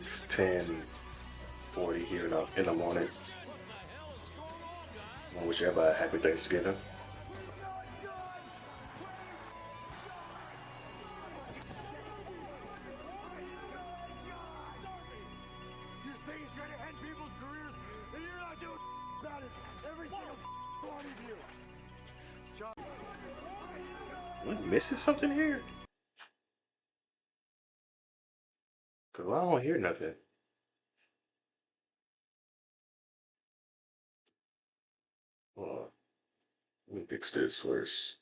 It's 10:40 here in the morning. I wish everybody a happy Thanksgiving. You're saying he's trying to end people's careers, and you're not doing about it. Every single one of you. John. Am I missing something here? Cause I don't hear nothing. Hold on. Let me fix this first.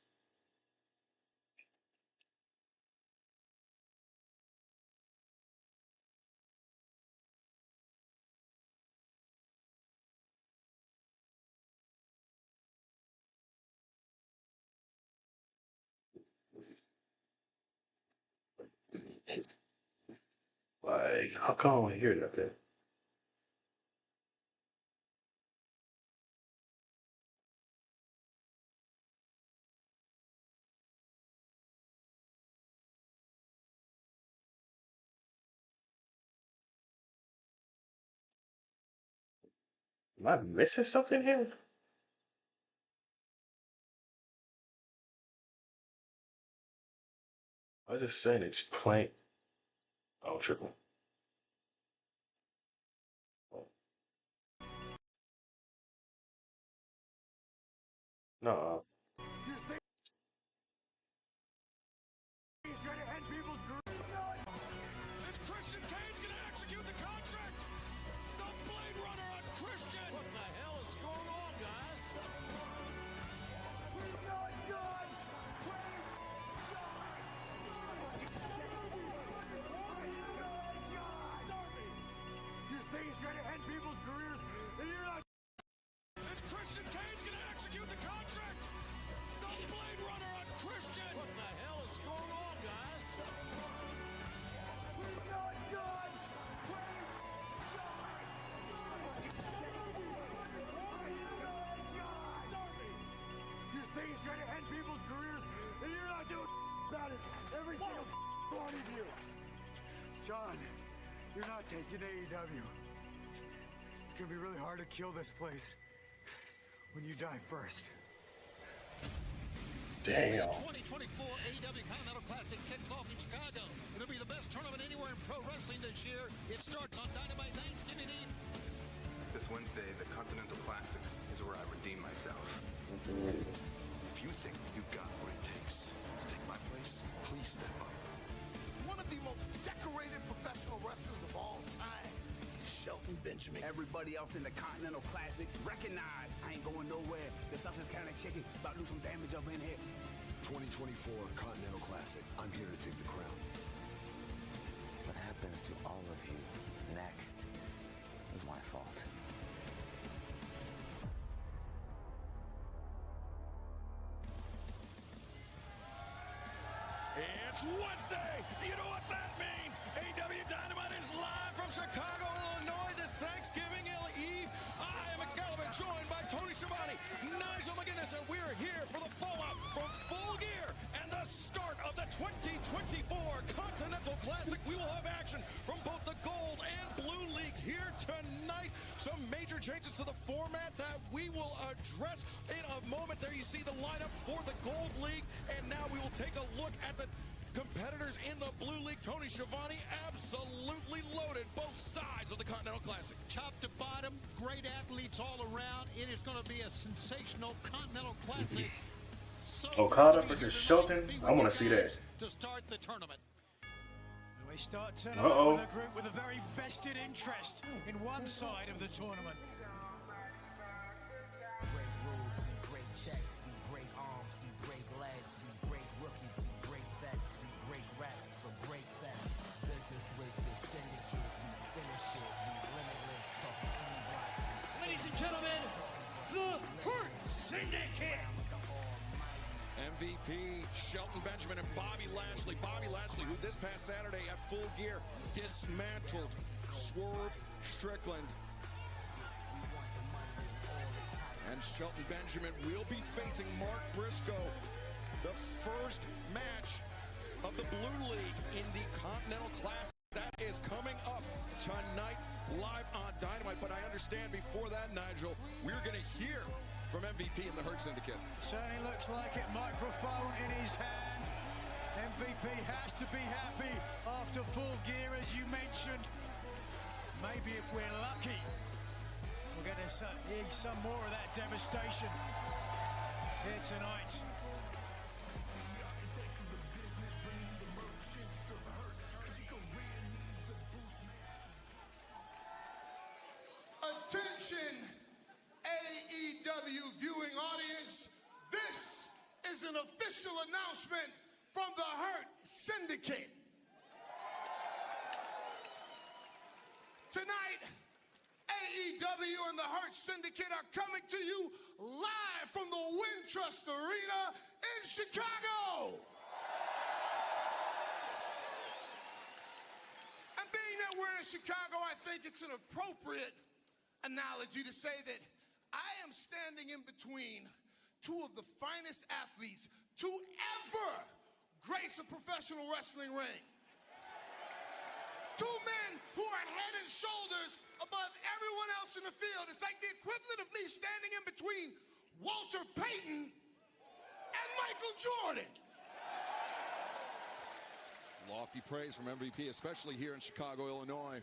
Like, how come I don't hear nothing? Am I missing something here? I was just saying it's plain. Oh, triple. No. You're saying he's trying to end people's careers. Is Christian Cage's gonna execute the contract? The Blade Runner on Christian! What the hell is going on, guys? We're not done. You're saying he's trying to end people's careers, and you're not. Is Christian Cage gonna execute the contract? The Blade Runner on Christian! What the hell is going on, guys? We're not done. You're saying he's trying to end people's careers, and you're not doing about it. Every single one of you. John, you're not taking AEW. It's gonna be really hard to kill this place when you die first. Damn. 2024 AEW Continental Classic kicks off in Chicago. It'll be the best tournament anywhere in pro wrestling this year. It starts on Dynamite Thanksgiving Eve. This Wednesday, the Continental Classics is where I redeem myself. If you think you got what it takes to take my place, please step up. One of the most decorated professional wrestlers of all time, Shelton Benjamin. Everybody else in the Continental Classic recognize I ain't going nowhere. The Sussex County Chicken about to do some damage up in here. 2024 Continental Classic. I'm here to take the crown. What happens to all of you next is my fault. It's Wednesday! You know what that means! AEW Dynamite is live from Chicago, Illinois this Thanksgiving Eve. I am Excalibur, joined by Tony Schiavone, Nigel McGuinness, and we're here for the fallout from Full Gear and the start of the 2024 Continental Classic. We will have action from both the Gold and Blue Leagues here tonight. Some major changes to the format that we will address in a moment. There you see the lineup for the Gold League, and now we will take a look at the competitors in the Blue League. Tony Schiavone absolutely loaded both sides of the Continental Classic. Top to bottom, great athletes all around. It is going to be a sensational Continental Classic. So Okada versus Shelton. I want to see that. to start the tournament. We start tonight Uh-oh. with a group with a very vested interest in one side of the tournament. Great rules, see great checks, see great arms, see great legs, see great rookies, see great vets, see great refs, a great fest. Business with the syndicate, we finish it, we limitless, so anybody. Ladies and gentlemen, the Hurt Syndicate. MVP Shelton Benjamin and Bobby Lashley. Bobby Lashley, who this past Saturday at Full Gear dismantled Swerve Strickland. And Shelton Benjamin will be facing Mark Briscoe. The first match of the Blue League in the Continental Classic. That is coming up tonight. understand before that, Nigel, we're going to hear from MVP in the Hurt Syndicate. Certainly looks like it. Microphone in his hand. MVP has to be happy after Full Gear, as you mentioned. Maybe if we're lucky, we're going to see some more of that devastation here tonight. Attention, AEW viewing audience. This is an official announcement from the Hurt Syndicate. Tonight, AEW and the Hurt Syndicate are coming to you live from the Wintrust Arena in Chicago. And being that we're in Chicago, I think it's an appropriate analogy to say that I am standing in between two of the finest athletes to ever grace a professional wrestling ring. Two men who are head and shoulders above everyone else in the field. It's like the equivalent of me standing in between Walter Payton and Michael Jordan. Lofty praise from MVP, especially here in Chicago, Illinois.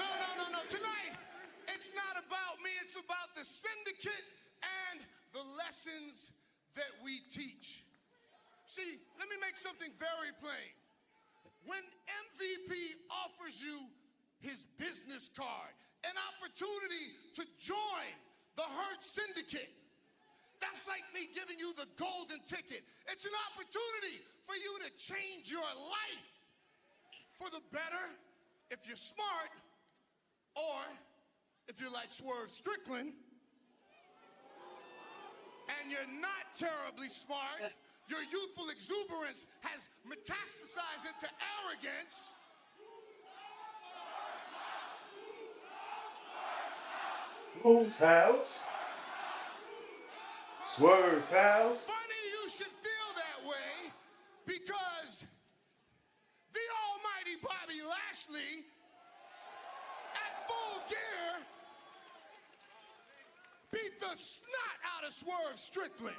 No. Tonight, it's not about me. It's about the syndicate and the lessons that we teach. See, let me make something very plain. When MVP offers you his business card, an opportunity to join the Hurt Syndicate, that's like me giving you the golden ticket. It's an opportunity for you to change your life for the better if you're smart, or if you're like Swerve Strickland and you're not terribly smart, your youthful exuberance has metastasized into arrogance. Whose house? Swerve's house. Funny you should feel that way, because the almighty Bobby Lashley at Full Gear beat the snot out of Swerve Strickland.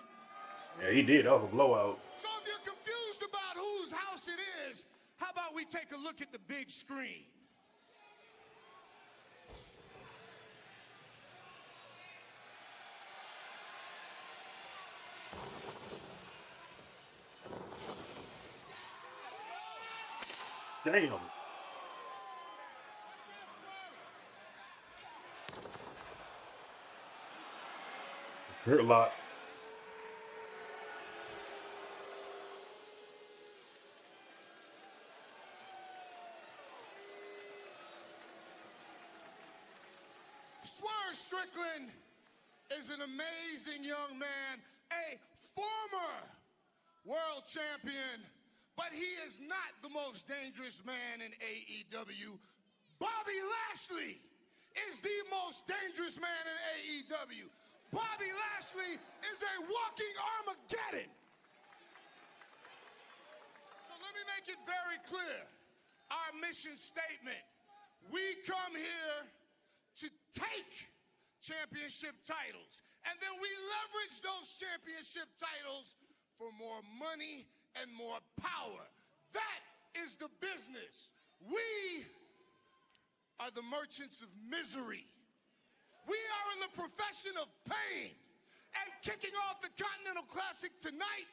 Yeah, he did. That was a blowout. So if you're confused about whose house it is, how about we take a look at the big screen? Damn. Hurt a lot. Swerve Strickland is an amazing young man, a former world champion, but he is not the most dangerous man in AEW. Bobby Lashley is the most dangerous man in AEW. Bobby Lashley is a walking Armageddon. So let me make it very clear. Our mission statement: we come here to take championship titles, and then we leverage those championship titles for more money and more power. That is the business. We are the merchants of misery. We are in the profession of pain. And kicking off the Continental Classic tonight,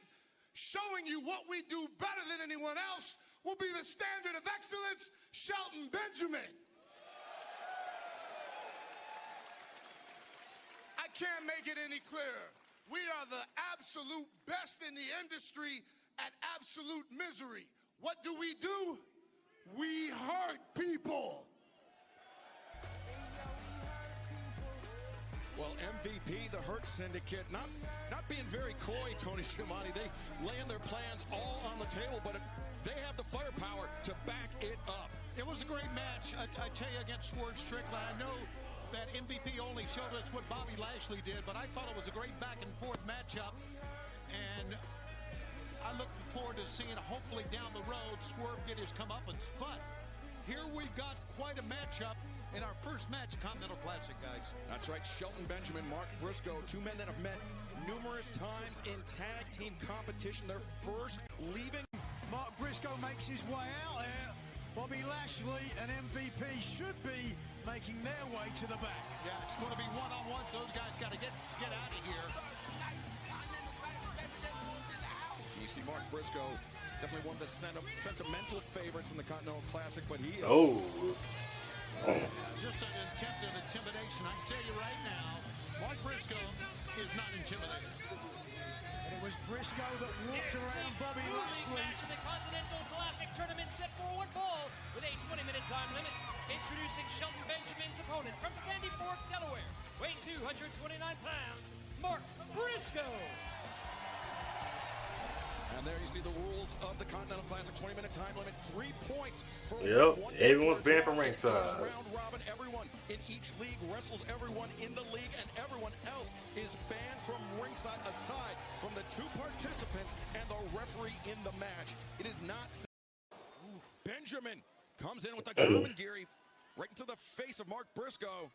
showing you what we do better than anyone else, will be the standard of excellence, Shelton Benjamin. I can't make it any clearer. We are the absolute best in the industry at absolute misery. What do? We hurt people. Well, MVP, the Hurt Syndicate, not being very coy, Tony Schiavone. They laying their plans all on the table, but they have the firepower to back it up. It was a great match, I tell you, against Swerve Strickland. I know that MVP only showed us what Bobby Lashley did, but I thought it was a great back-and-forth matchup. And I look forward to seeing, hopefully down the road, Swerve get his comeuppance. But here we've got quite a matchup in our first match, Continental Classic, guys. That's right, Shelton Benjamin, Mark Briscoe, two men that have met numerous times in tag team competition. Their first leaving. Mark Briscoe makes his way out there. Bobby Lashley and MVP should be making their way to the back. Yeah, it's going to be one-on-one, so those guys got to get out of here. You see Mark Briscoe, definitely one of the sentimental favorites in the Continental Classic, but he is... Just an attempt at intimidation. I can tell you right now, Mark Briscoe is not intimidated. And it was Briscoe that walked around Bobby Lashley. Match in the Continental Classic Tournament set for one fall with a 20-minute time limit. Introducing Shelton Benjamin's opponent from Sandy Fork, Delaware, weighing 229 pounds, Mark Briscoe. And there you see the rules of the Continental Classic 20-minute time limit. 3 points for one. Everyone's banned from ringside. Round robin. Everyone in each league wrestles everyone in the league, and everyone else is banned from ringside aside from the 2 participants and the referee in the match. It is not... Benjamin comes in with the commandery right into the face of Mark Briscoe.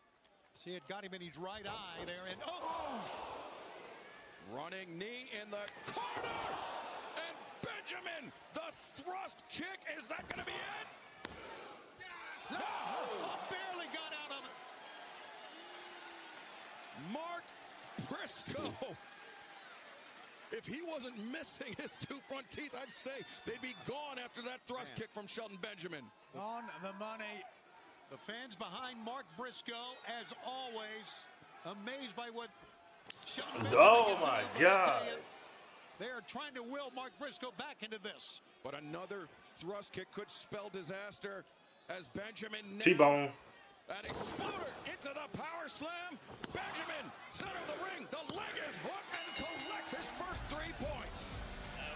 See, it got him in his right eye there, and running knee in the corner, and Benjamin, the thrust kick. Is that going to be it? No! Barely got out of it. Mark Briscoe. If he wasn't missing his 2 front teeth, I'd say they'd be gone after that thrust kick from Shelton Benjamin. On the money. The fans behind Mark Briscoe, as always, amazed by what Shelton Benjamin Oh can my do. God. They are trying to will Mark Briscoe back into this. But another thrust kick could spell disaster as Benjamin now, T-bone. an exploder into the power slam. Benjamin, center of the ring. The leg is hooked and collects his first 3 points.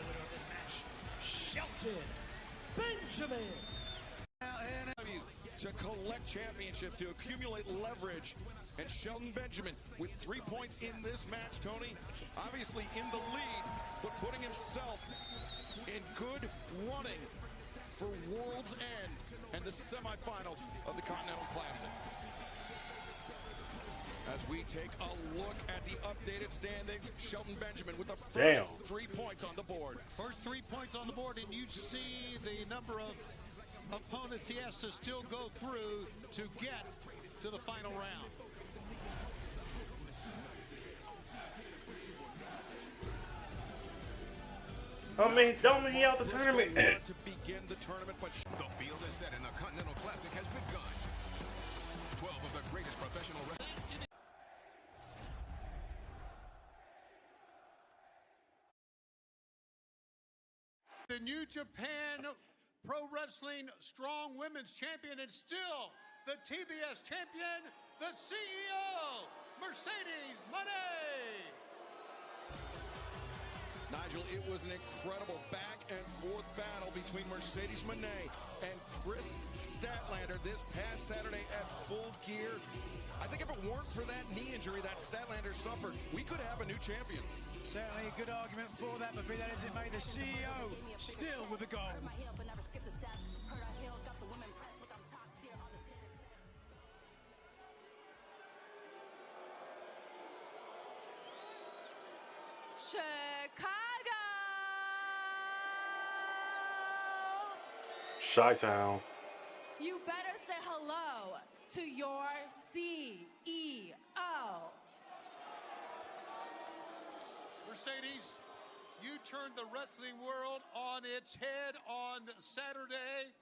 Winner of this match, Shelton Benjamin. To collect championships, to accumulate leverage. And Shelton Benjamin with 3 points in this match, Tony. Obviously in the lead, but putting himself in good running for World's End and the semifinals of the Continental Classic. As we take a look at the updated standings, Shelton Benjamin with the first 3 points on the board. First 3 points on the board, and you see the number of opponents he has to still go through to get to the final round. Don't mean he out the tournament. To begin the tournament, but The field is set and the Continental Classic has begun. 12 of the greatest professional wrestlers. The New Japan Pro Wrestling Strong Women's Champion, and still the TBS Champion, the CEO, Mercedes Moné. Nigel, it was an incredible back and forth battle between Mercedes Moné and Chris Statlander this past Saturday at Full Gear. I think if it weren't for that knee injury that Statlander suffered, we could have a new champion. Certainly a good argument for that, but be that as it may, the CEO still with the goal. Chicago! Chi-Town. You better say hello to your CEO. Mercedes, you turned the wrestling world on its head on Saturday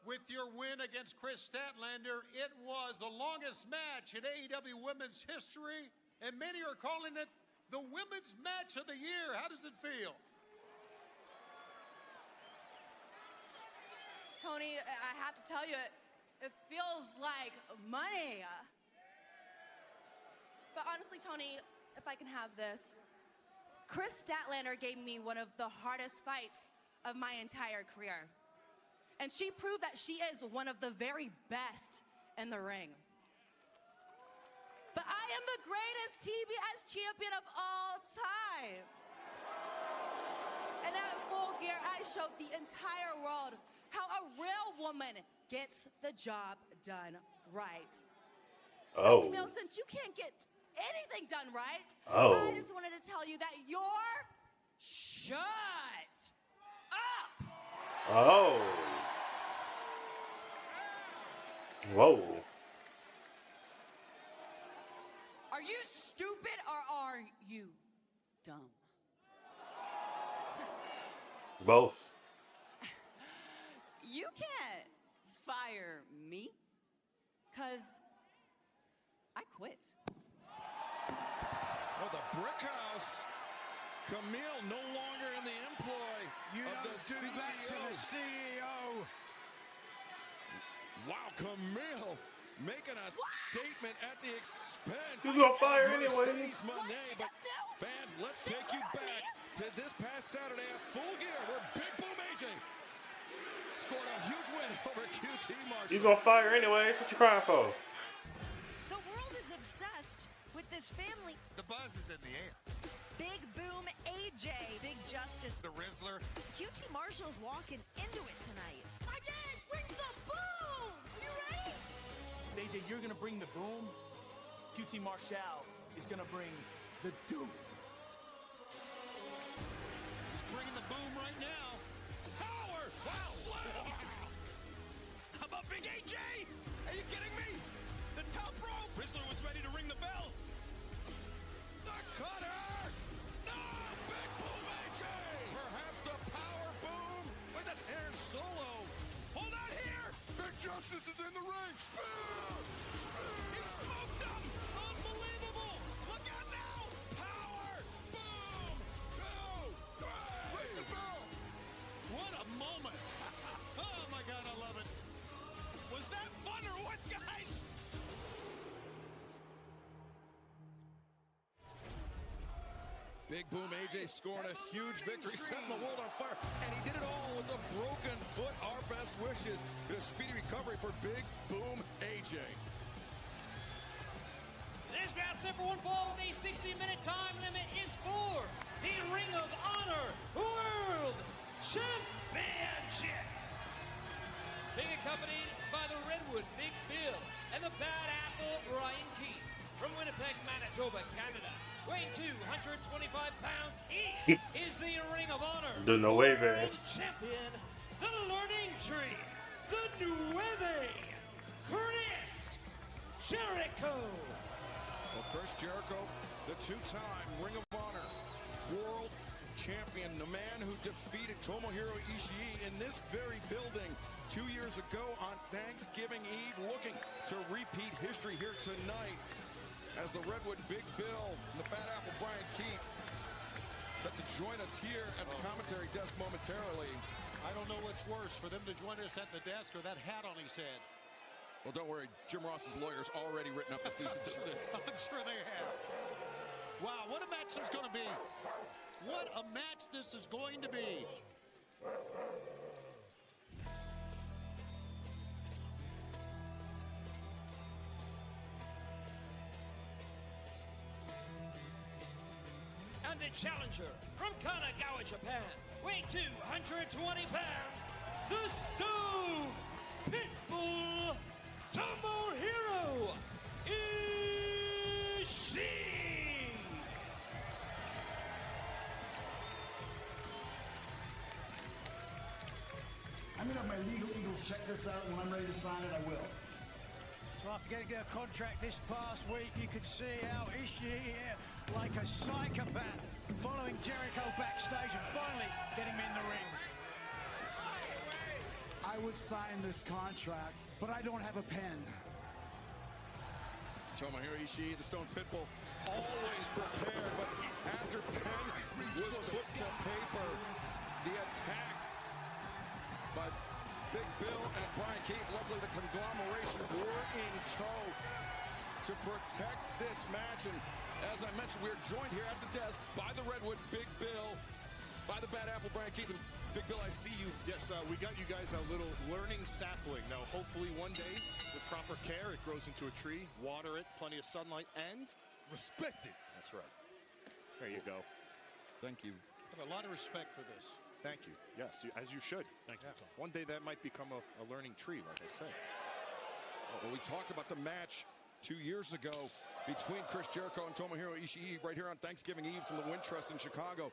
with your win against Chris Statlander. It was the longest match in AEW women's history, and many are calling it the women's match of the year. How does it feel? Tony, I have to tell you, it feels like money. But honestly, Tony, if I can have this, Chris Statlander gave me one of the hardest fights of my entire career. And she proved that she is one of the very best in the ring. But I am the greatest TBS champion of all time. And guys showed the entire world how a real woman gets the job done right. So, Camille, since you can't get anything done right, I just wanted to tell you that you're shut up. Oh. Whoa. Are you stupid or are you dumb? Both. You can't fire me, 'cause I quit. Oh, the brick house. Camille no longer in the employ of the CEO. That to the CEO. Wow, Camille making a statement at the expense. He's gonna fire of anyway. Mercedes Moné. But fans, let's take you back to this past Saturday at Full Gear, where Big Boom AJ scored a huge win over QT Marshall. He's gonna fire anyways. What you crying for? The world is obsessed with this family. The buzz is in the air. Big Boom AJ, Big Justice, The Rizzler. QT Marshall's walking into it tonight. My dad brings the boom! Are you ready? AJ, you're gonna bring the boom. QT Marshall is gonna bring the doom. He's bringing the boom right now. Power! Wow! Slam! How about Big AJ? Are you kidding me? The top rope! Rizzler was ready to ring the bell. The cutter! No! Big Boom AJ! Perhaps the power boom? Wait, that's Aaron Solo. Hold on here! Big Justice is in the ring! He smoked them! Unbelievable! Look out now! Power! Boom! 2, 3! Ring the bell! What a moment! Oh my God, I love it! Was that fun or what, guys? Big Boom AJ scoring a huge victory, setting the world on fire, and he did it all with a broken foot. Our best wishes. A speedy recovery for Big Boom AJ. This bout set for one fall with a 60-minute time limit is for the Ring of Honor World Championship. Being accompanied by the Redwood Big Bill and the Bad Apple Ryan Keith from Winnipeg, Manitoba, Canada. Weighing 225 pounds, he is the Ring of Honor World Champion, the Learning Tree, the Nueve, Chris Jericho. Well, Chris Jericho, the two-time Ring of Honor World Champion, the man who defeated Tomohiro Ishii in this very building 2 years ago on Thanksgiving Eve, looking to repeat history here tonight as the Redwood Big Bill and the Bad Apple Brian Keith set to join us here at the commentary desk momentarily. I don't know what's worse, for them to join us at the desk or that hat on his head. Well, don't worry, Jim Ross's lawyer's already written up the cease and desist. I'm sure they have. Wow, what a match this is going to be. What a match this is going to be. And the challenger from Kanagawa, Japan, weighing 220 pounds, the Stone Pitbull Tomohiro Ishii. I'm gonna have my legal eagles check this out. When I'm ready to sign it, I will. So after getting a contract this past week, you could see how Ishii, like a psychopath, following Jericho backstage and finally getting him in the ring. I would sign this contract, but I don't have a pen. Tomohiro Ishii, the Stone Pitbull, always prepared, but after pen was put to paper, the attack by Big Bill and Brian Keith, luckily the conglomeration were in tow to protect this match. And as I mentioned, we're joined here at the desk by the Redwood Big Bill, by the Bad Apple Brian Keith. And Big Bill, I see you. Yes, we got you guys a little learning sapling. Now, hopefully one day, with proper care, it grows into a tree. Water it, plenty of sunlight, and respect it. That's right. There you go. Thank you. I have a lot of respect for this. Thank you. Yes, as you should. Thank you, Tom. One day that might become a learning tree, like I said. Well, we talked about the match 2 years ago between Chris Jericho and Tomohiro Ishii right here on Thanksgiving Eve from the Wintrust in Chicago.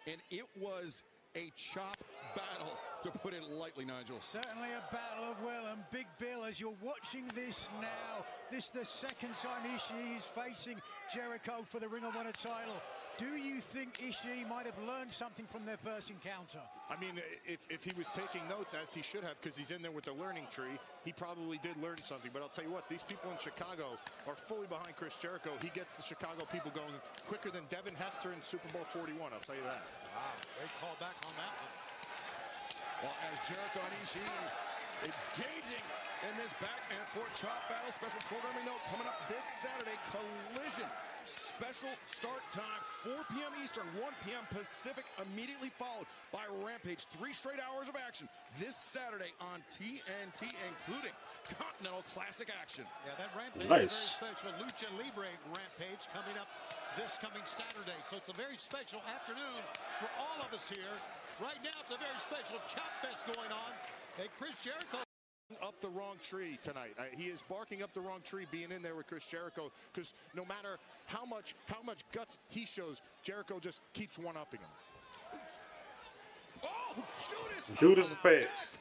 And it was a chop battle, to put it lightly, Nigel. Certainly a battle of will, and Big Bill, as you're watching this now, this is the second time Ishii is facing Jericho for the Ring of Honor title. Do you think Ishii might have learned something from their first encounter? I mean, if he was taking notes, as he should have, because he's in there with the learning tree, he probably did learn something. But I'll tell you what, these people in Chicago are fully behind Chris Jericho. He gets the Chicago people going quicker than Devin Hester in Super Bowl 41, I'll tell you that. Wow, great call back on that one. Well, as Jericho and Ishii engaging in this back and forth chop battle, special programming note coming up this Saturday, Collision. Special start time, 4 p.m. Eastern, 1 p.m. Pacific, immediately followed by Rampage. 3 straight hours of action this Saturday on TNT, including Continental Classic action. Yeah, that Rampage Nice. is very special. Lucha Libre Rampage coming up this coming Saturday. So it's a very special afternoon for all of us here. Right now, it's a very special chop fest going on. Hey, Chris Jericho Up the wrong tree tonight. He is barking up the wrong tree being in there with Chris Jericho, because no matter how much guts he shows, Jericho just keeps one-upping him. Oh, Judas Effects.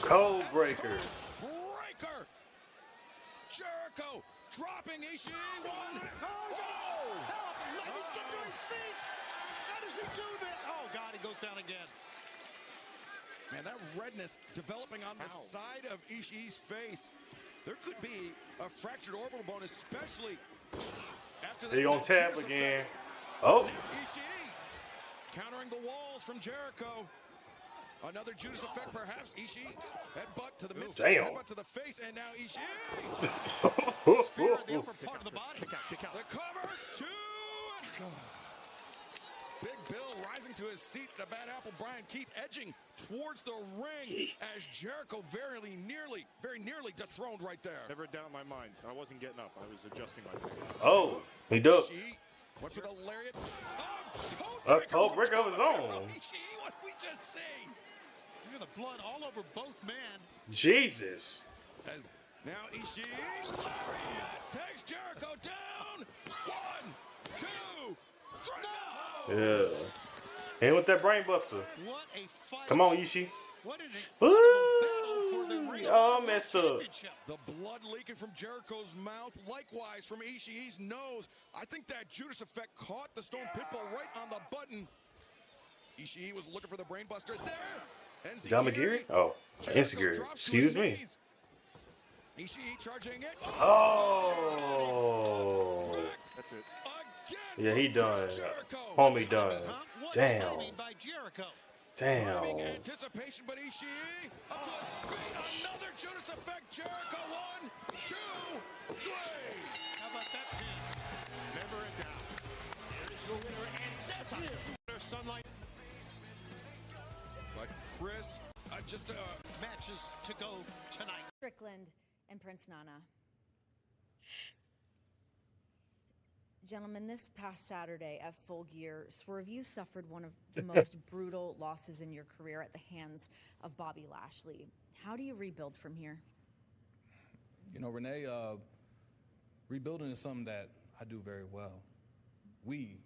Code Breaker. Breaker. Jericho dropping Ishii. One. Oh! help! Lightning's getting to his feet! How does he do that? Oh, God, he goes down again. Man, that redness developing on the side of Ishii's face. There could be a fractured orbital bone, especially after that. He gonna tap again. Oh. Ishii countering the walls from Jericho. Another Judas effect, perhaps. Ishii headbutt to the midsection, headbutt to the face, and now Ishii. Spear in the upper part of the body. Kick out. The cover, 2. Big Bill rising to his seat. The bad apple Brian Keith edging towards the ring as Jericho very nearly dethroned right there. Never doubt my mind. I wasn't getting up. I was adjusting my position. Oh, he ducked. Went for the lariat. Code Breaker of his own. Ishii, what we just seen. Look at the blood all over both men. Jesus. As now Ishii lariat takes Jericho down. 1, 2, 3. Yeah. And with that brain buster. What a fight. Come on, Ishii. What an incredible battle for the Ring of Oh, Honor messed up. Championship. The blood leaking from Jericho's mouth, likewise from Ishii's nose. I think that Judas effect caught the Stone Pitbull right on the button. Ishii was looking for the brainbuster there. Gamagiri? Oh, insecurity. Excuse me. Ishii charging it. Oh. That's it. Yeah, he done. Homie done. Damn. By Jericho. Damn. Anticipation, but Ishii up to his feet. Another Judas effect. Jericho. 1, 2, 3. How about that pin? Never in doubt. There is your winner, and that's it. Sunlight. But Chris, just matches to go tonight. Strickland and Prince Nana. Gentlemen, this past Saturday at Full Gear, Swerve, you suffered one of the most brutal losses in your career at the hands of Bobby Lashley. How do you rebuild from here? You know, Renee, rebuilding is something that I do very well. We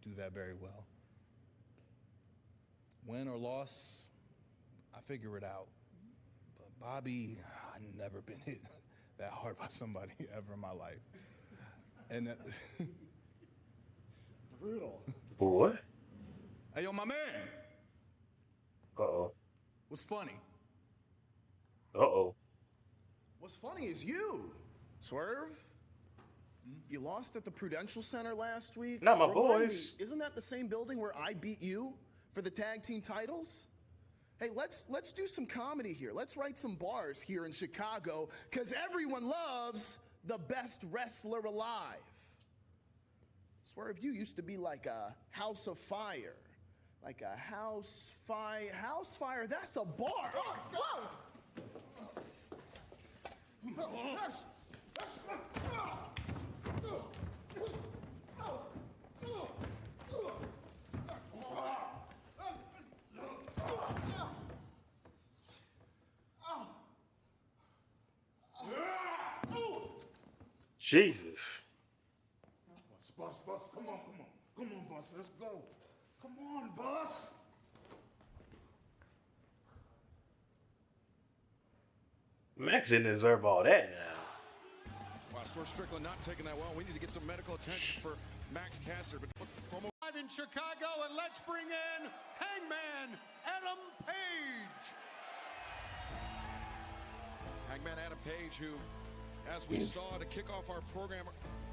do that very well. Win or loss, I figure it out. But Bobby, I've never been hit that hard by somebody ever in my life. And that brutal. Boy. Hey, yo, my man. Uh-oh. What's funny? Uh-oh. What's funny is you, Swerve. You lost at the Prudential Center last week. Not my Remind boys. me, isn't that the same building where I beat you for the tag team titles? Hey, let's do some comedy here. Let's write some bars here in Chicago, because everyone loves the best wrestler alive. Swerve, you used to be like a house of fire. Like a house fire, that's a bar. Whoa! Jesus. Boss, come on, boss, let's go. Come on, boss. Max didn't deserve all that now. Wow, Swerve Strickland not taking that well. We need to get some medical attention for Max Caster. But promo In Chicago, and let's bring in Hangman Adam Page. Hangman Adam Page, who, as we saw to kick off our program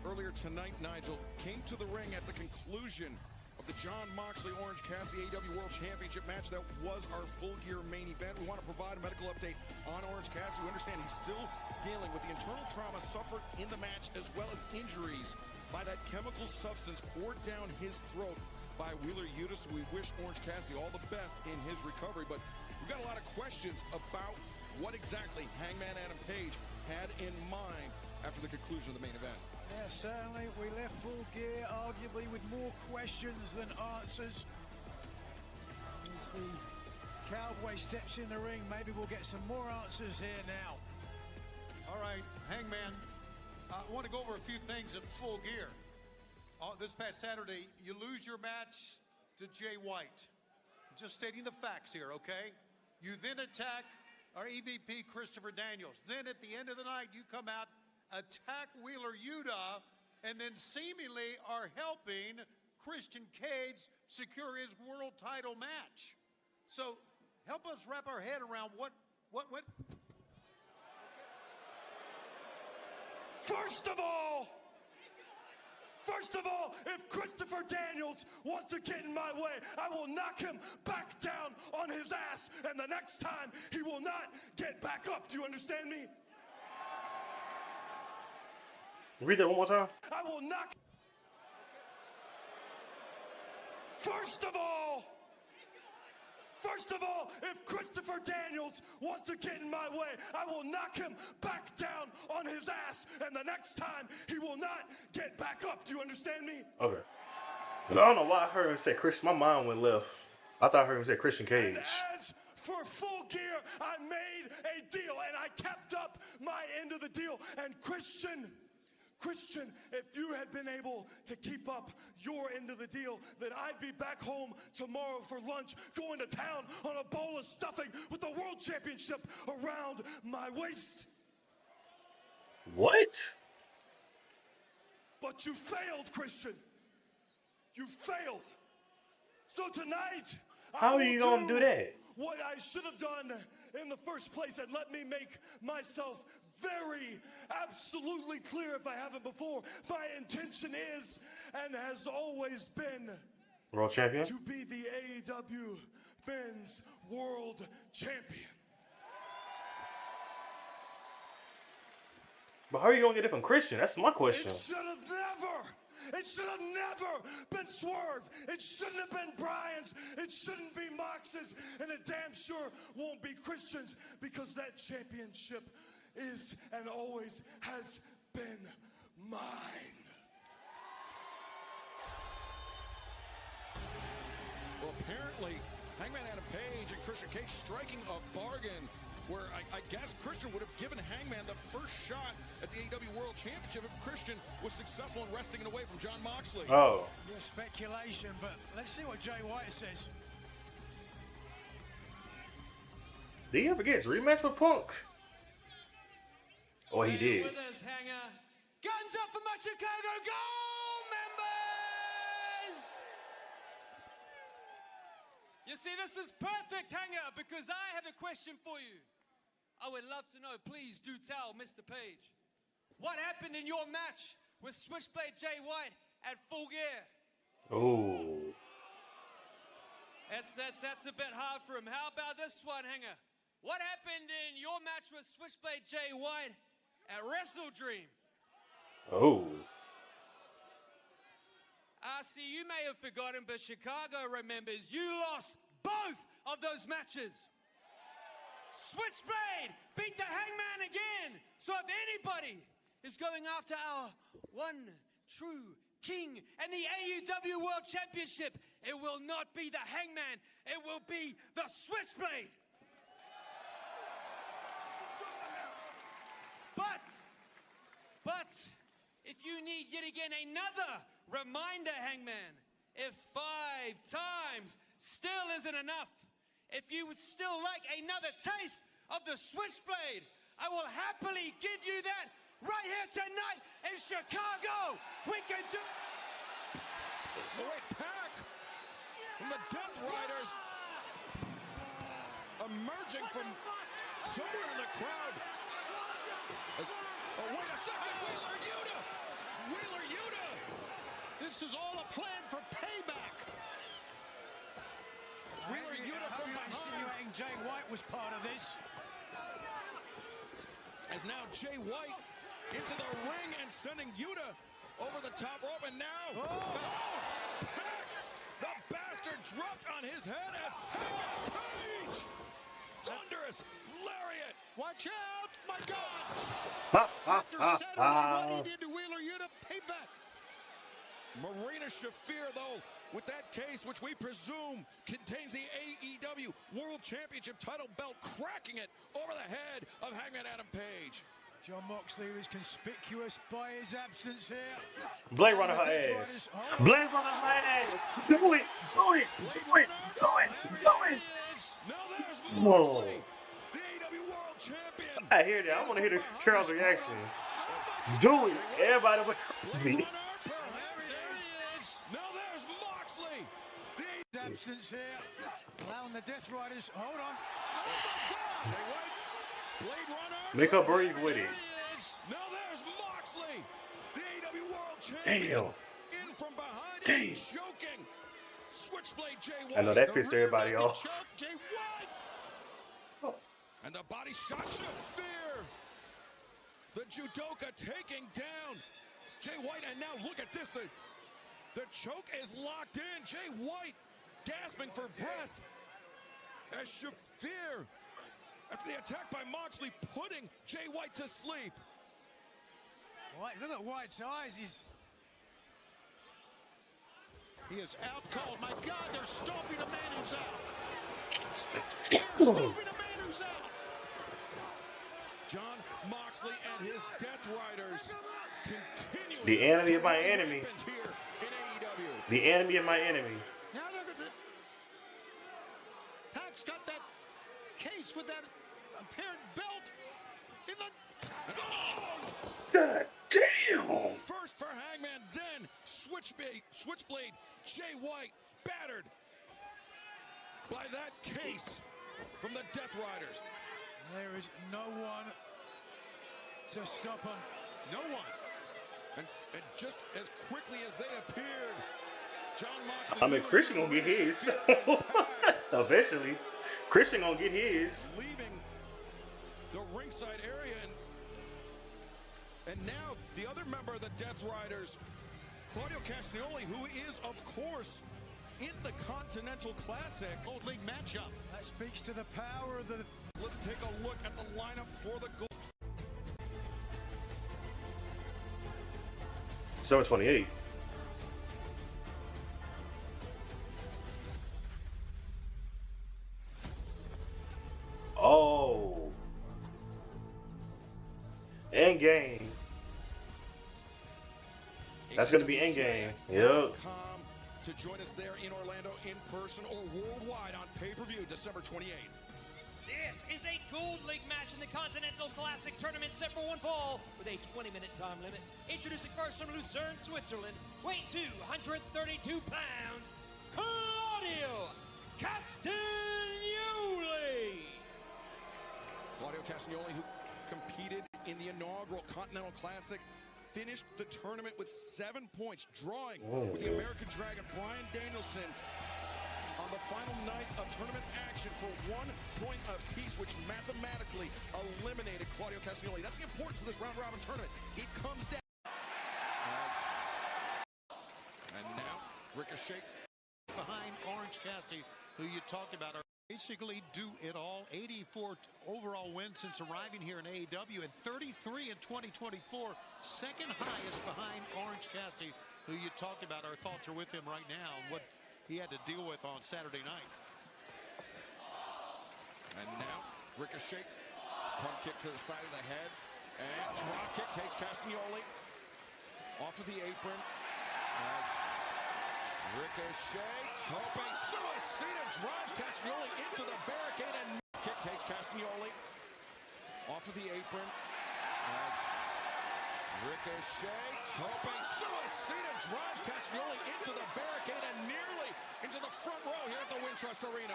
earlier tonight, Nigel, came to the ring at the conclusion of the Jon Moxley Orange Cassidy AEW World Championship match that was our Full Gear main event. We want to provide a medical update on Orange Cassidy. We understand he's still dealing with the internal trauma suffered in the match, as well as injuries by that chemical substance poured down his throat by Wheeler Yuta. So we wish Orange Cassidy all the best in his recovery. But we've got a lot of questions about what exactly Hangman Adam Page had in mind after the conclusion of the main event. Yeah, certainly. We left Full Gear arguably with more questions than answers. As the Cowboy steps in the ring, maybe we'll get some more answers here now. All right, Hangman, I want to go over a few things at Full Gear. This past Saturday, you lose your match to Jay White. Just stating the facts here, okay? You then attack our EVP, Christopher Daniels. Then at the end of the night, you come out, attack Wheeler Yuta, and then seemingly are helping Christian Cage secure his world title match. So help us wrap our head around what. First of all, if Christopher Daniels wants to get in my way, I will knock him back down on his ass, and the next time he will not get back up. Do you understand me? Read that one more time. I will knock. First of all, if Christopher Daniels wants to get in my way, I will knock him back down on his ass, and the next time he will not get back up. Do you understand me? Okay. I don't know why I heard him say Christian. My mind went left. I thought I heard him say Christian Cage. And as for Full Gear, I made a deal, and I kept up my end of the deal. And Christian, if you had been able to keep up your end of the deal, then I'd be back home tomorrow for lunch, going to town on a bowl of stuffing with the World Championship around my waist. What? But you failed, Christian. You failed. So tonight, how are you going to do that? What I should have done in the first place, and let me make myself very absolutely clear if I haven't before. My intention is and has always been World Champion? To be the AEW Men's World Champion. But how are you going to get it from Christian? That's my question. It should have never been Swerve. It shouldn't have been Bryan's. It shouldn't be Mox's. And it damn sure won't be Christian's, because that championship is and always has been mine. Well, apparently, Hangman Adam Page and Christian Cage striking a bargain where I guess Christian would have given Hangman the first shot at the AEW World Championship if Christian was successful in wresting it away from Jon Moxley. Oh. Your speculation, but let's see what Jay White says. Did he ever get his rematch with Punk? Oh, he did. With us, Hanger. Guns up for my Chicago Gold members! You see, this is perfect, Hanger, because I have a question for you. I would love to know, please do tell Mr. Page, what happened in your match with Switchblade Jay White at Full Gear? Oh. That's a bit hard for him. How about this one, Hanger? What happened in your match with Switchblade Jay White at Wrestle Dream? Oh. See, you may have forgotten, but Chicago remembers you lost both of those matches. Switchblade beat the Hangman again. So if anybody is going after our one true king and the AEW World Championship, it will not be the Hangman. It will be the Switchblade. But If you need yet again another reminder, Hangman, if 5 times still isn't enough, if you would still like another taste of the Switchblade, I will happily give you that right here tonight in Chicago. We can do... Oh, wait, Pac from the Death Riders emerging from somewhere in the crowd. Oh, wait a second, Wheeler Yuta! Wheeler Yuta! This is all a plan for payback. Wheeler Yuta from behind. Insinuating Jay White was part of this. As now Jay White into the ring and sending Yuta over the top rope, and now Pac, the bastard, dropped on his head as Hangman Page! Thunderous lariat! Watch out! My God! After Saturday, what he did to Wheeler Yuta, payback. Marina Shafir, though, with that case, which we presume contains the AEW World Championship title belt, cracking it over the head of Hangman Adam Page. John Moxley was conspicuous by his absence here. Blade Runner her ass. Blade Runner her ass. Do it. Do it. Do it. Do it. Do it. Now there's Whoa. Moxley, the AEW World Champion. I hear that. I want to hear the crowd's reaction. Do it. Everybody would me. Now there's Moxley. The absence here. Allowing the Death Riders. Hold on. Jay White, Blade Runner. Make her breathe with it. Now there's Moxley, the AEW World Champion. Damn. In from behind, Damn. choking. Switchblade Jay White. I know that pissed everybody off. Jay White. And the body shot Shafir. The judoka taking down Jay White, and now look at this. The choke is locked in. Jay White gasping for breath as Shafir, after the attack by Moxley, putting Jay White to sleep. White, look at White's eyes. He is out cold. My God, they're stomping a man who's out. They're stomping a man who's out. John Moxley and his Death Riders continuing. The enemy of my enemy. Here in AEW. The enemy of my enemy. Now look at that. Pac's got that case with that apparent belt in the... God damn. First for Hangman, then Switchblade Jay White battered by that case from the Death Riders. There is no one to stop them. No one. And just as quickly as they appeared, John Moxley... I mean, Christian gonna get his. Eventually. Christian gonna get his. Leaving the ringside area, and now the other member of the Death Riders, Claudio Castagnoli, who is, of course, in the Continental Classic. Gold League matchup. That speaks to the power of the... Let's take a look at the lineup for the Gold. 728. Oh. Endgame. That's going to be Endgame. Yep. To join us there in Orlando in person or worldwide on pay-per-view December 28th. This is a Gold League match in the Continental Classic Tournament set for one fall with a 20-minute time limit. Introducing first from Lucerne, Switzerland, weighing 232 pounds, Claudio Castagnoli. Claudio Castagnoli, who competed in the inaugural Continental Classic, finished the tournament with 7 points, drawing with the American Dragon, Bryan Danielson, on the final night of tournament action for 1 point apiece, which mathematically eliminated Claudio Castagnoli. That's the importance of this round-robin tournament. It comes down. And now, Ricochet. Behind Orange Cassidy, who you talked about, are basically do it all. 84 overall wins since arriving here in AEW, and 33 in 2024. Second highest behind Orange Cassidy, who you talked about. Our thoughts are with him right now and what he had to deal with on Saturday night. And now, Ricochet, pump kick to the side of the head, and drop kick takes Castagnoli. Off of the apron. Ricochet, tope, suicida, drives Castagnoli into the barricade, and kick takes Castagnoli off of the apron. Ricochet, tope, suicida, drives Castagnoli into the barricade and nearly into the front row here at the Wintrust Arena.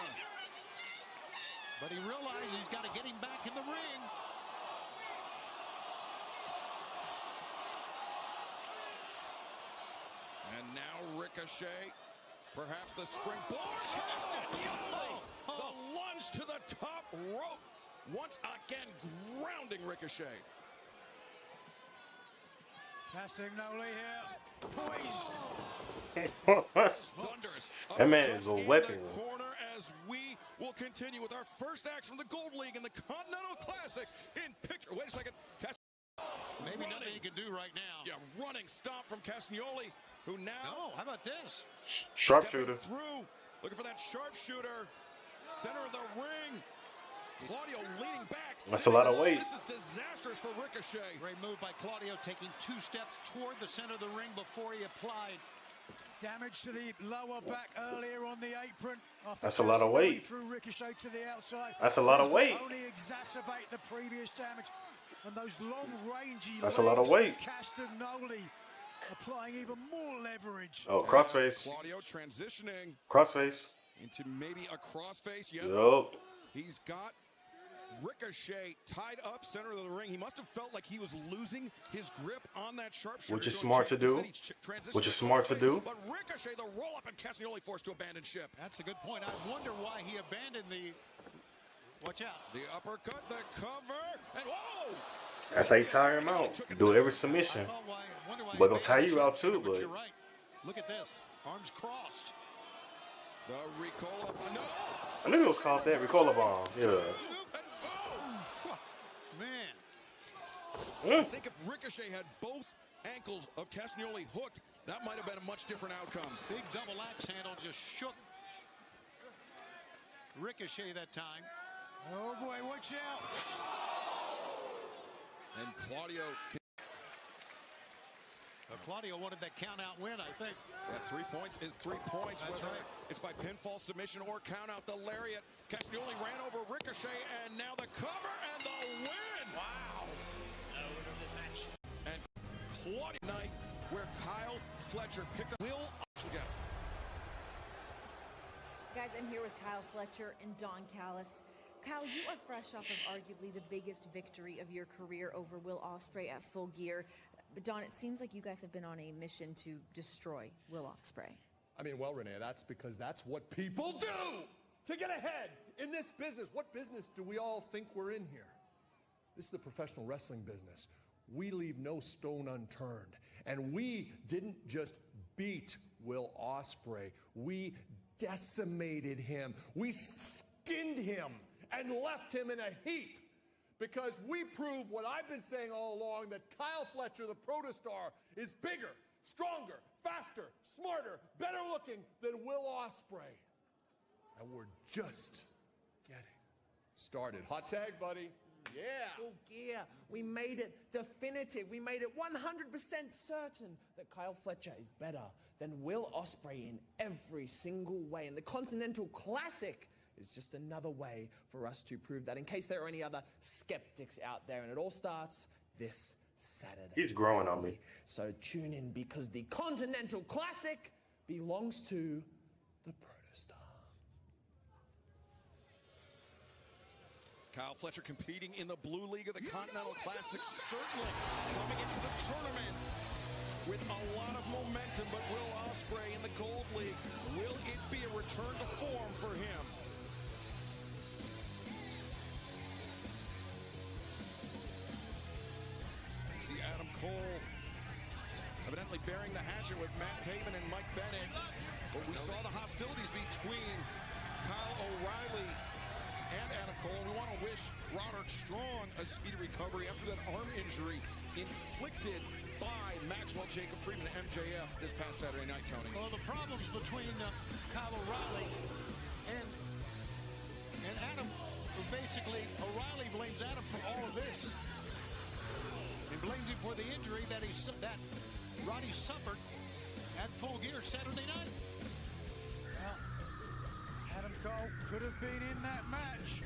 But he realized he's got to get him back in the ring. And now Ricochet, perhaps the springboard. Castagnoli, the lunge to the top rope. Once again, grounding Ricochet. Castagnoli here, poised. Thunderous. That man is a weapon. In the corner as we will continue with our first act from the Gold League in the Continental Classic in picture. Wait a second. Maybe nothing he can do right now. Yeah, running stomp from Castagnoli, who now. Oh, how about this? Sharpshooter. Through, looking for that sharpshooter. Center of the ring. Claudio leaning back. That's a lot of weight. This is disastrous for Ricochet. Great move by Claudio, taking 2 steps toward the center of the ring before he applied. Damage to the lower back earlier on the apron. That's a lot of weight. Through Ricochet to the outside. That's a lot of weight. Only exacerbate the previous damage. And those long rangy That's a lot of weight. Castagnoli applying even more leverage. Oh, crossface. Claudio transitioning Crossface. into maybe a crossface. Yep. Yup. He's got Ricochet tied up center of the ring. He must have felt like he was losing his grip on that sharpshooter. Which is smart to do. Which is smart to do. But Ricochet, the roll up, and Castagnoli forced to abandon ship. That's a good point. I wonder why he abandoned the. Watch out. The uppercut, the cover, and whoa! That's how you tire him out. Do every submission. But they'll tire you out too, but. You're right. Look at this. Arms crossed. The Ricola. No! I knew it was called that. Ricola bomb. Yeah. Man. I think if Ricochet had both ankles of Castagnoli hooked, that might have been a much different outcome. Big double axe handle just shook Ricochet that time. Oh boy, watch out. And Claudio. Claudio wanted that count-out win, I think. Yeah, 3 points is 3 points. That's whether right. it's by pinfall submission or count out the lariat. Castagnoli ran over Ricochet, and now the cover and the win. Wow. No winner of this match. And Claudio night where Kyle Fletcher picked up Will guess. Guys, I'm here with Kyle Fletcher and Don Callis. Kyle, you are fresh off of arguably the biggest victory of your career over Will Ospreay at Full Gear. But Don, it seems like you guys have been on a mission to destroy Will Ospreay. I mean, well, Renee, that's because that's what people do to get ahead in this business. What business do we all think we're in here? This is the professional wrestling business. We leave no stone unturned. And we didn't just beat Will Ospreay. We decimated him. We skinned him and left him in a heap. Because we proved what I've been saying all along, that Kyle Fletcher, the protostar, is bigger, stronger, faster, smarter, better looking than Will Ospreay. And we're just getting started. Hot tag, buddy. Yeah. Full Gear. We made it definitive. We made it 100% certain that Kyle Fletcher is better than Will Ospreay in every single way. And the Continental Classic is just another way for us to prove that, in case there are any other skeptics out there. And it all starts this Saturday. He's growing on me. So tune in, because the Continental Classic belongs to the protostar. Kyle Fletcher competing in the Blue League of the Continental Classic, certainly coming into the tournament with a lot of momentum. But Will Ospreay in the Gold League, will it be a return to form for him? See Adam Cole evidently bearing the hatchet with Matt Taven and Mike Bennett. But we saw the hostilities between Kyle O'Reilly and Adam Cole. We want to wish Roderick Strong a speedy recovery after that arm injury inflicted by Maxwell Jacob Friedman, MJF, this past Saturday night, Tony. Well, the problems between Kyle O'Reilly and Adam, basically, O'Reilly blames Adam for all of this. He blames him for the injury that Roddy suffered at Full Gear Saturday night. Well, Adam Cole could have been in that match.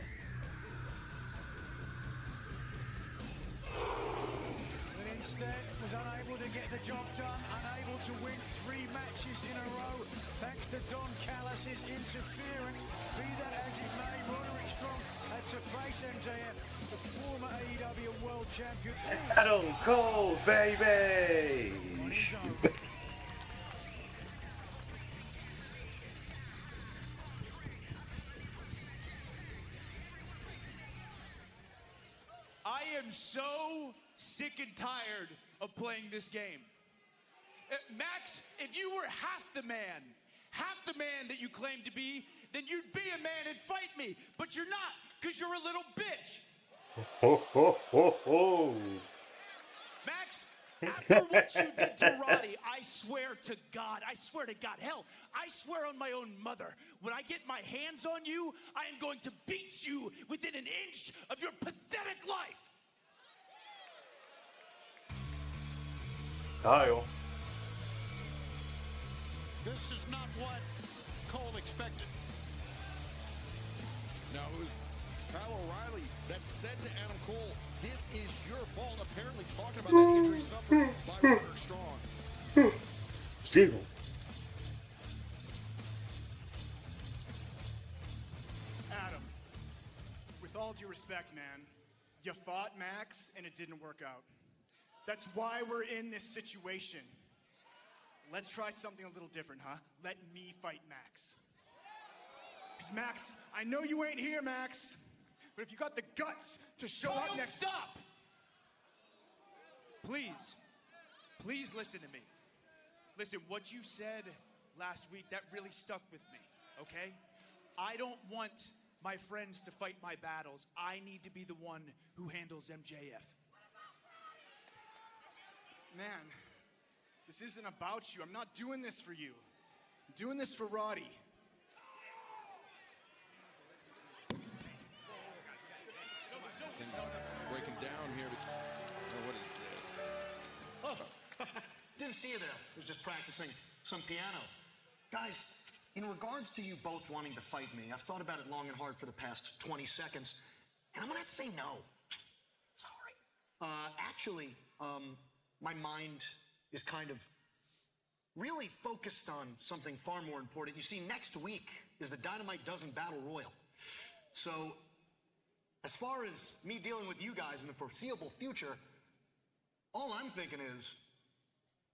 But instead was unable to get the job done, unable to win 3 matches in a row, thanks to Don Callis' interference. Be that as it may, Roderick Strong had to face MJF, the former AEW World Champion. Adam Cole, baby! I am so sick and tired of playing this game. Max, if you were half the man that you claim to be, then you'd be a man and fight me. But you're not, because you're a little bitch. Ho, ho, ho, ho. Max, after what you did to Roddy, I swear to God, hell, I swear on my own mother, when I get my hands on you, I am going to beat you within an inch of your pathetic life. Kyle. This is not what Cole expected. No, it was Kyle O'Reilly that said to Adam Cole, this is your fault, apparently talking about that injury suffered by Roderick Strong. Steve. Adam, with all due respect, man, you fought Max and it didn't work out. That's why we're in this situation. Let's try something a little different, huh? Let me fight Max. Because Max, I know you ain't here, Max, but if you got the guts to show up next... Stop! Please listen to me. Listen, what you said last week, that really stuck with me, okay? I don't want my friends to fight my battles. I need to be the one who handles MJF. Man, this isn't about you. I'm not doing this for you. I'm doing this for Roddy. Things breaking down here. Oh, what is this? Oh, didn't see you there. I was just practicing some piano. Guys, in regards to you both wanting to fight me, I've thought about it long and hard for the past 20 seconds, and I'm gonna have to say no. Sorry. Actually, my mind is kind of really focused on something far more important. You see, next week is the Dynamite Dozen Battle Royal. So, as far as me dealing with you guys in the foreseeable future, all I'm thinking is,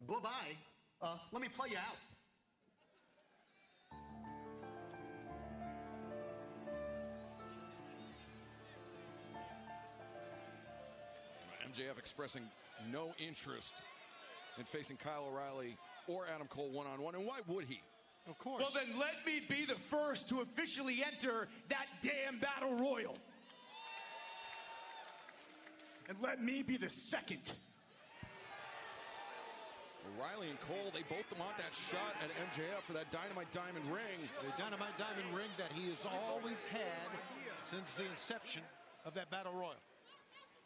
bye-bye, let me play you out. MJF expressing no interest in facing Kyle O'Reilly or Adam Cole one-on-one, and why would he? Of course. Well, then let me be the first to officially enter that damn Battle Royal. And let me be the second. O'Reilly and Cole, they both want that shot at MJF for that Dynamite Diamond ring. The Dynamite Diamond ring that he has always had since the inception of that Battle Royal.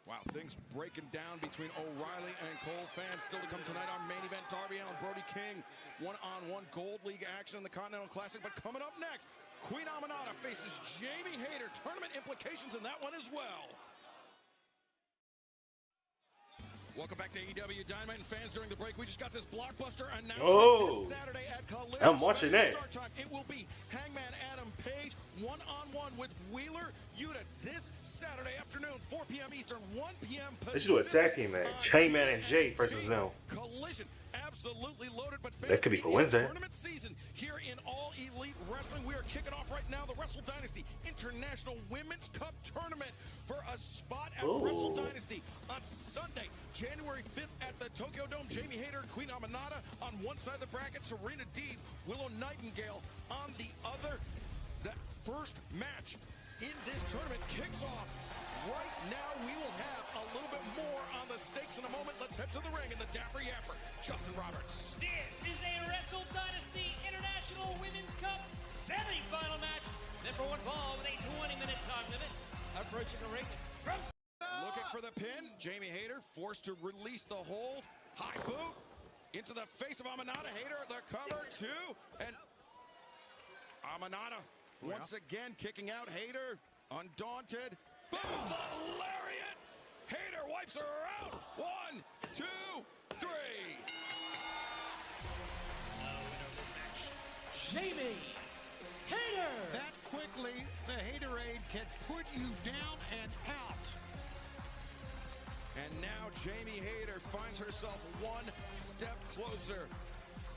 Wow, things breaking down between O'Reilly and Cole. Fans still to come tonight on Main Event. Darby Allin, Brody King, one-on-one Gold League action in the Continental Classic. But coming up next, Queen Aminata faces Jamie Hayter. Tournament implications in that one as well. Welcome back to AEW Dynamite, and fans, during the break, we just got this blockbuster announcement this Saturday at Collision. I'm watching that. It will be Hangman Adam Page one-on-one with Wheeler Yuta this Saturday afternoon, 4 p.m. Eastern, 1 p.m. Pacific. They should do a tag team match. Hangman and Jay versus them. Collision, absolutely loaded, but fans, That could be for Wednesday. Tournament season here in All Elite Wrestling. We are kicking off right now the Wrestle Dynasty International Women's Cup Tournament for a spot at Wrestle Dynasty on Sunday, January 5th at the Tokyo Dome. Jamie Hayter and Queen Aminata on one side of the bracket, Serena Deeb, Willow Nightingale on the other. That first match in this tournament kicks off right now. We will have a little bit more on the stakes in a moment. Let's head to the ring in the Dapper Yapper, Justin Roberts. This is a Wrestle Dynasty International Women's Cup semi-final match. Set for one fall with a 20-minute time limit. Approaching the ring from... Looking for the pin. Jamie Hayter forced to release the hold. High boot. into the face of Amanada. Hayter, the cover, two. And Amanada once again kicking out Hayter. Undaunted. Boom! The lariat! Hayter wipes her out. 1, 2, 3. Jamie Hayter. That quickly, the Haterade can put you down and out. And now Jamie Hayter finds herself one step closer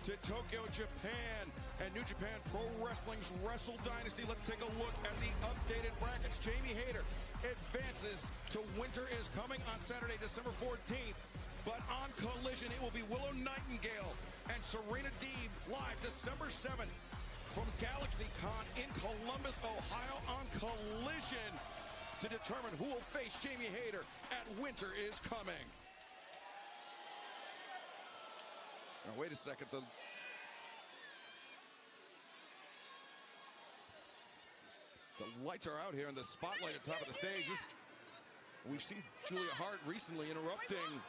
to Tokyo, Japan, and New Japan Pro Wrestling's Wrestle Dynasty. Let's take a look at the updated brackets. Jamie Hayter advances to Winter is Coming on Saturday, December 14th. But on Collision, it will be Willow Nightingale and Serena Deeb live December 7th from Galaxy Con in Columbus, Ohio on Collision to determine who will face Jamie Hayter at Winter is Coming. Now, wait a second. The lights are out here in the spotlight at the top of the stage. We've seen Julia Hart recently interrupting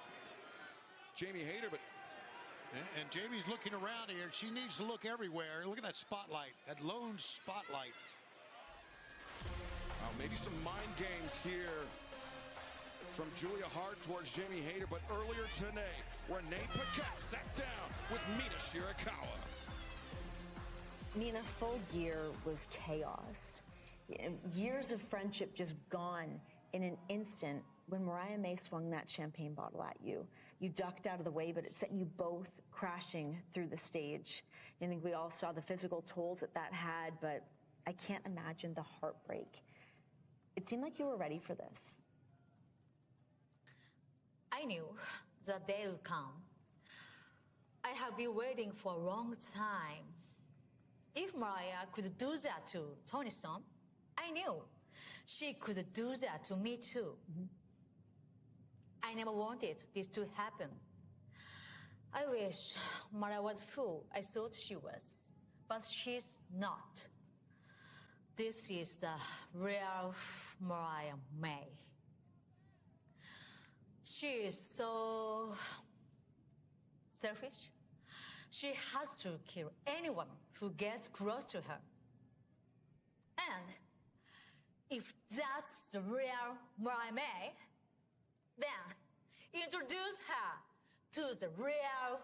Jamie Hayter, but and Jamie's looking around here. She needs to look everywhere. Look at that spotlight, that lone spotlight. Maybe some mind games here from Julia Hart towards Jamie Hayter, but earlier today, Renee Paquette sat down with Mina Shirakawa. Mina, Full Gear was chaos. Years of friendship just gone in an instant when Mariah May swung that champagne bottle at you. You ducked out of the way, but it sent you both crashing through the stage. I think we all saw the physical tolls that had, but I can't imagine the heartbreak. It seemed like you were ready for this. I knew the day would come. I have been waiting for a long time. If Mariah could do that to Toni Storm, I knew she could do that to me too. I never wanted this to happen. I wish Mariah was fool. I thought she was, but she's not. This is the real Mariah May. She is so selfish. She has to kill anyone who gets close to her. And if that's the real Mariah May, then introduce her to the real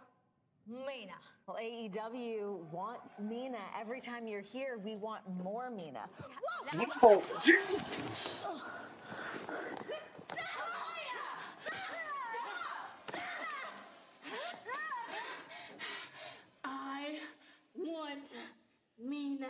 Mina. Well, AEW wants Mina. Every time you're here, we want more Mina. Oh, Jesus! I want Mina.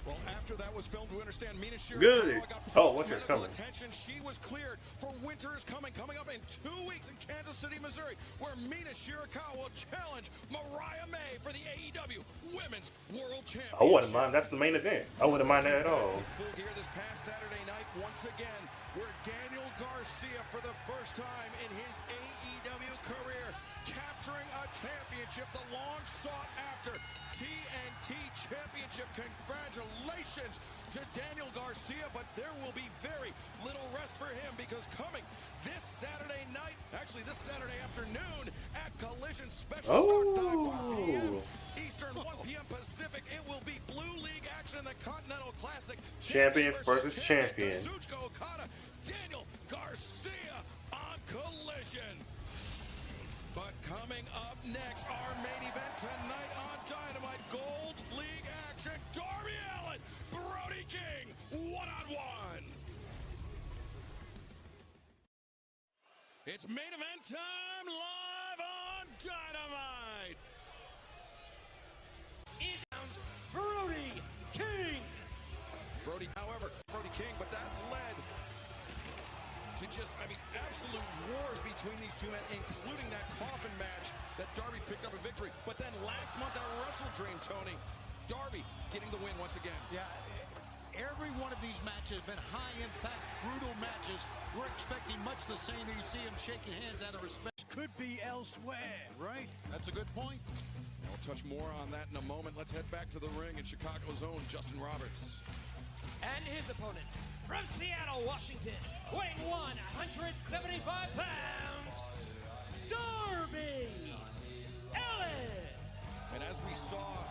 Well, after that was filmed, we understand Mina Shirakawa Good. got Oh, Winter's medical Coming. attention. She was cleared for Winter is Coming up in 2 weeks in Kansas City, Missouri, where Mina Shirakawa will challenge Mariah May for the AEW Women's World Championship. I wouldn't mind. That's the main event. I wouldn't mind that at all. Full Gear this past Saturday night, once again, where Daniel Garcia, for the first time in his AEW career, capturing a championship, the long sought after TNT Championship. Congratulations to Daniel Garcia, but there will be very little rest for him because coming this Saturday night, actually this Saturday afternoon at Collision, special start time 4 p.m. Eastern, 1 p.m. Pacific, it will be Blue League action in the Continental Classic. Champion versus champion. Kazuchika Okada, Daniel Garcia on Collision. But coming up next, our main event tonight on Dynamite, Gold League action, Darby Allin, Brody King, one-on-one. It's main event time live on Dynamite. Brody King. Brody King, but that led to just, absolute wars between these two men, including that coffin match that Darby picked up a victory. But then last month at Wrestle Dream, Tony, Darby getting the win once again. Yeah, Every one of these matches have been high-impact, brutal matches. We're expecting much the same. You see him shaking hands out of respect. Could be elsewhere. Right. That's a good point. We'll touch more on that in a moment. Let's head back to the ring in Chicago's own Justin Roberts. And his opponent from Seattle, Washington, weighing 175 pounds, Darby Allin. And as we saw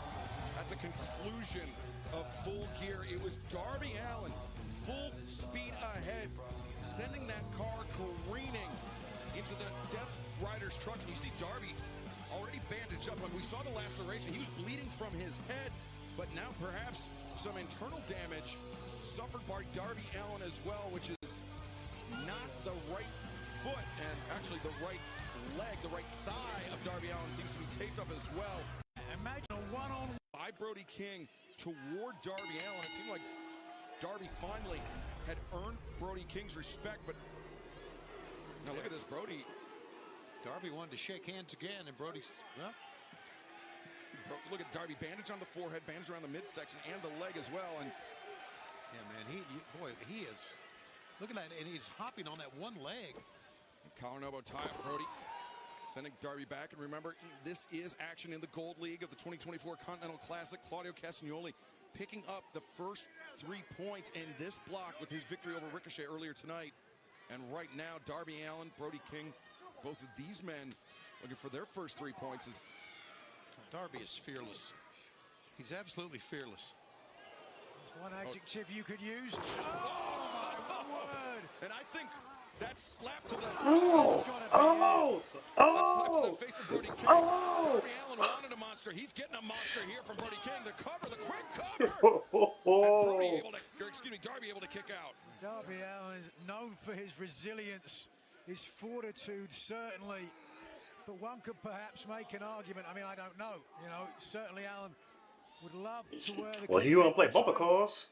at the conclusion of Full Gear, it was Darby Allin full speed ahead, sending that car careening into the Death Rider's truck. And you see Darby already bandaged up. When we saw the laceration, he was bleeding from his head, but now perhaps some internal damage suffered by Darby Allin as well, which is not the right foot, and actually the right leg, the right thigh of Darby Allin seems to be taped up as well. Imagine a one-on-one by Brody King toward Darby Allin. It seemed like Darby finally had earned Brody King's respect, but now look at this, Brody. Darby wanted to shake hands again, and Brody's, well. Look at Darby, bandage on the forehead, bandage around the midsection and the leg as well. And yeah, man, he is. Look at that, and he's hopping on that one leg. Collar and elbow tie up, Brody, sending Darby back. And remember, this is action in the Gold League of the 2024 Continental Classic. Claudio Castagnoli picking up the first 3 points in this block with his victory over Ricochet earlier tonight. And right now, Darby Allin, Brody King, both of these men looking for their first 3 points. Darby is fearless. He's absolutely fearless. There's one adjective you could use. Oh, my word. And I think that slap to the face of Brody King. Darby Allin wanted a monster. He's getting a monster here from Brody King. The cover, the quick cover. Darby able to kick out. Darby Allin is known for his resilience, his fortitude, certainly. But one could perhaps make an argument. I mean, I don't know. You know, certainly Allin would love to wear the. Well, he won't play bumper cars.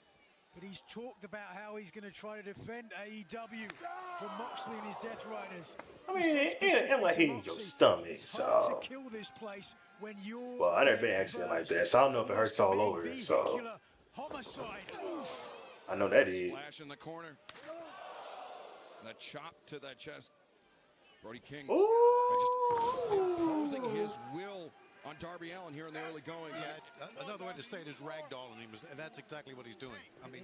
But he's talked about how he's going to try to defend AEW from Moxley and his Death Riders. I mean, it like he needs your stomach, so. To kill this place when you're. Well, I never been in an accident like that, so I don't know if it hurts all over. So. Homicide. I know that is. Splash in the corner. The chop to the chest. Brody King just imposing his will on Darby Allin here in the early goings. Yeah, another way to say it is ragdolling him, and that's exactly what he's doing. I mean,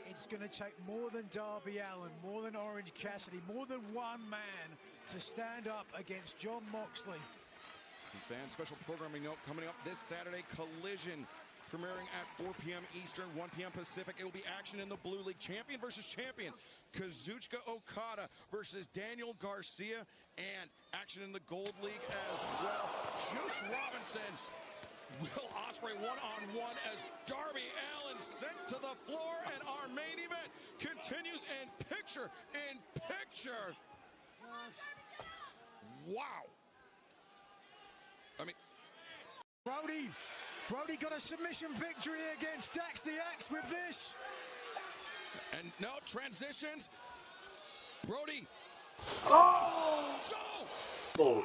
it's going to take more than Darby Allin, more than Orange Cassidy, more than one man to stand up against Jon Moxley. And fan special programming note coming up this Saturday, Collision. Premiering at 4 p.m. Eastern, 1 p.m. Pacific. It will be action in the Blue League. Champion versus champion. Kazuchika Okada versus Daniel Garcia. And action in the Gold League as well. Juice Robinson, Will Ospreay one-on-one as Darby Allin sent to the floor. And our main event continues in picture. Wow. I mean... Brody got a submission victory against Dax the Axe with this. And no transitions. Brody. Oh! So, 1,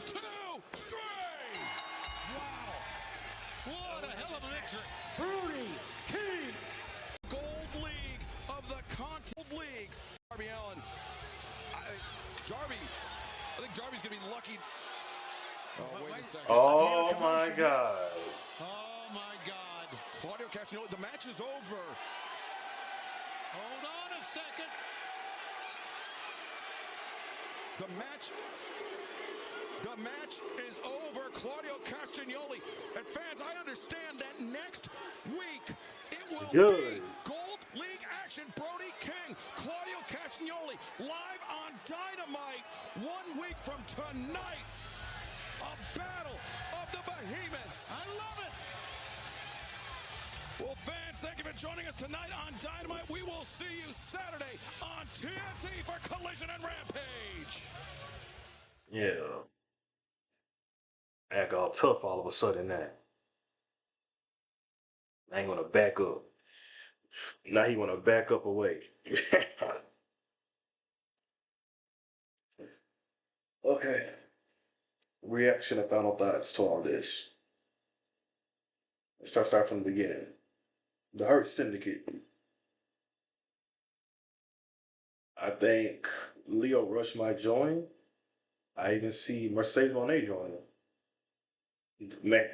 2, 3. Wow. What a hell of a victory. Brody King. Gold League of the Continental League. Darby Allin. I think Darby's going to be lucky. Oh, wait a second. Oh, my God. Oh, my God. Claudio Castagnoli, the match is over. Hold on a second. The match is over. Claudio Castagnoli. And fans, I understand that next week it will be Gold League action. Brody King, Claudio Castagnoli, live on Dynamite 1 week from tonight. A battle of the behemoths. I love it. Well, fans, thank you for joining us tonight on Dynamite. We will see you Saturday on TNT for Collision and Rampage. Yeah. Act all tough all of a sudden now. I ain't gonna back up. Now he wanna back up away. Okay. Reaction and final thoughts to all this. Let's start from the beginning. The Hurt Syndicate. I think Leo Rush might join. I even see Mercedes Monet joining.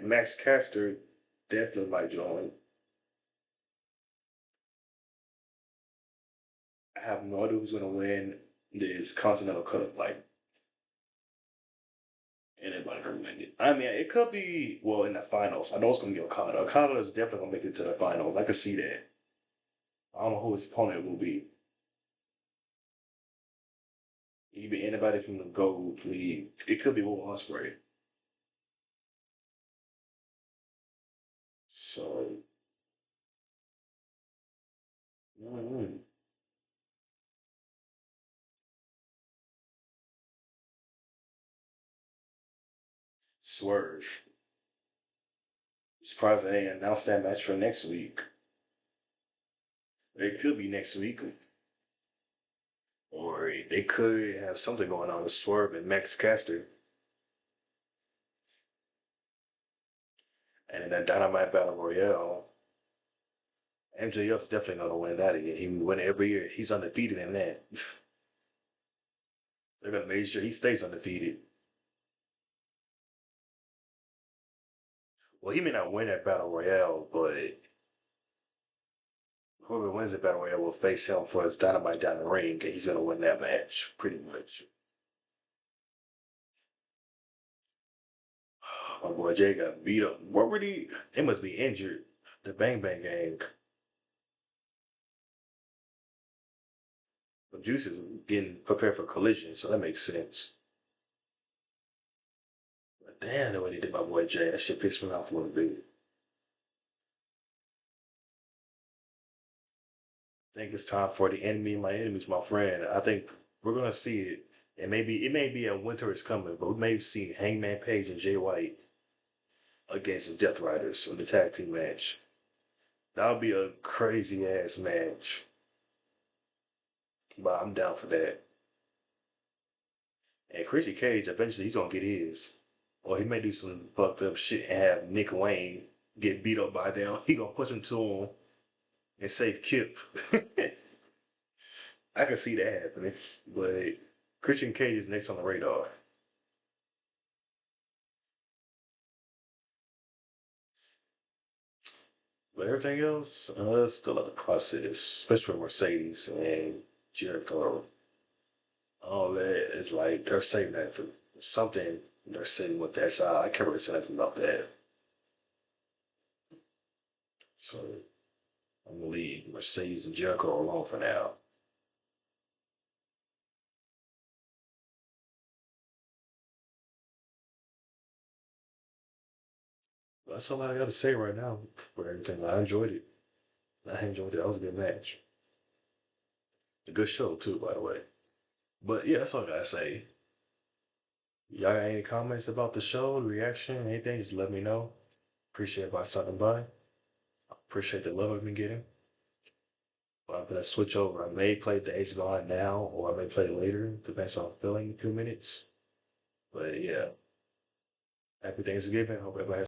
Max Caster definitely might join. I have no idea who's going to win this Continental Cup. Like, anybody can win it. I mean, it could be, well, in the finals. I know it's going to be Okada. Okada is definitely going to make it to the finals. I can see that. I don't know who his opponent will be. Even anybody from the Gold League. It could be Will Ospreay. So, Swerve. Surprised they ain't announced that match for next week. It could be next week. Or they could have something going on with Swerve and Max Caster. And in that Dynamite Battle Royale, MJF's definitely going to win that again. He win every year. He's undefeated in that. They're going to make sure he stays undefeated. Well, he may not win that Battle Royale, but whoever wins the Battle Royale will face him for his Dynamite down the ring, and he's going to win that match, pretty much. My boy Jay got beat up. What were they? They must be injured. The Bang Bang Gang. But Juice is getting prepared for Collision, so that makes sense. But damn, the way they did my boy Jay, that shit pissed me off a little bit. I think it's time for the enemy of my enemies, my friend. I think we're gonna see it. And maybe it may be a winter is coming, but we may see Hangman Page and Jay White against the Death Riders in the tag team match. That would be a crazy ass match. But I'm down for that. And Christian Cage, eventually he's gonna get his. Or he may do some fucked up shit and have Nick Wayne get beat up by them. He gonna push him to him and save Kip. I can see that happening. But Christian Cage is next on the radar. But everything else, still at the process, especially for Mercedes and Jericho. All that is like they're saving that for something. They're sitting with that side. I can't really say anything about that. So I'm gonna leave Mercedes and Jericho alone for now. That's all I got to say right now for everything. I enjoyed it. I enjoyed it. That was a good match. A good show too, by the way. But yeah, that's all I gotta say. Y'all got any comments about the show, the reaction, anything? Just let me know. Appreciate by stopping by. Appreciate the love I've been getting. But I'm gonna switch over. I may play Days Gone now, or I may play later. Depends on feeling. 2 minutes. But yeah. Happy Thanksgiving. Hope everybody has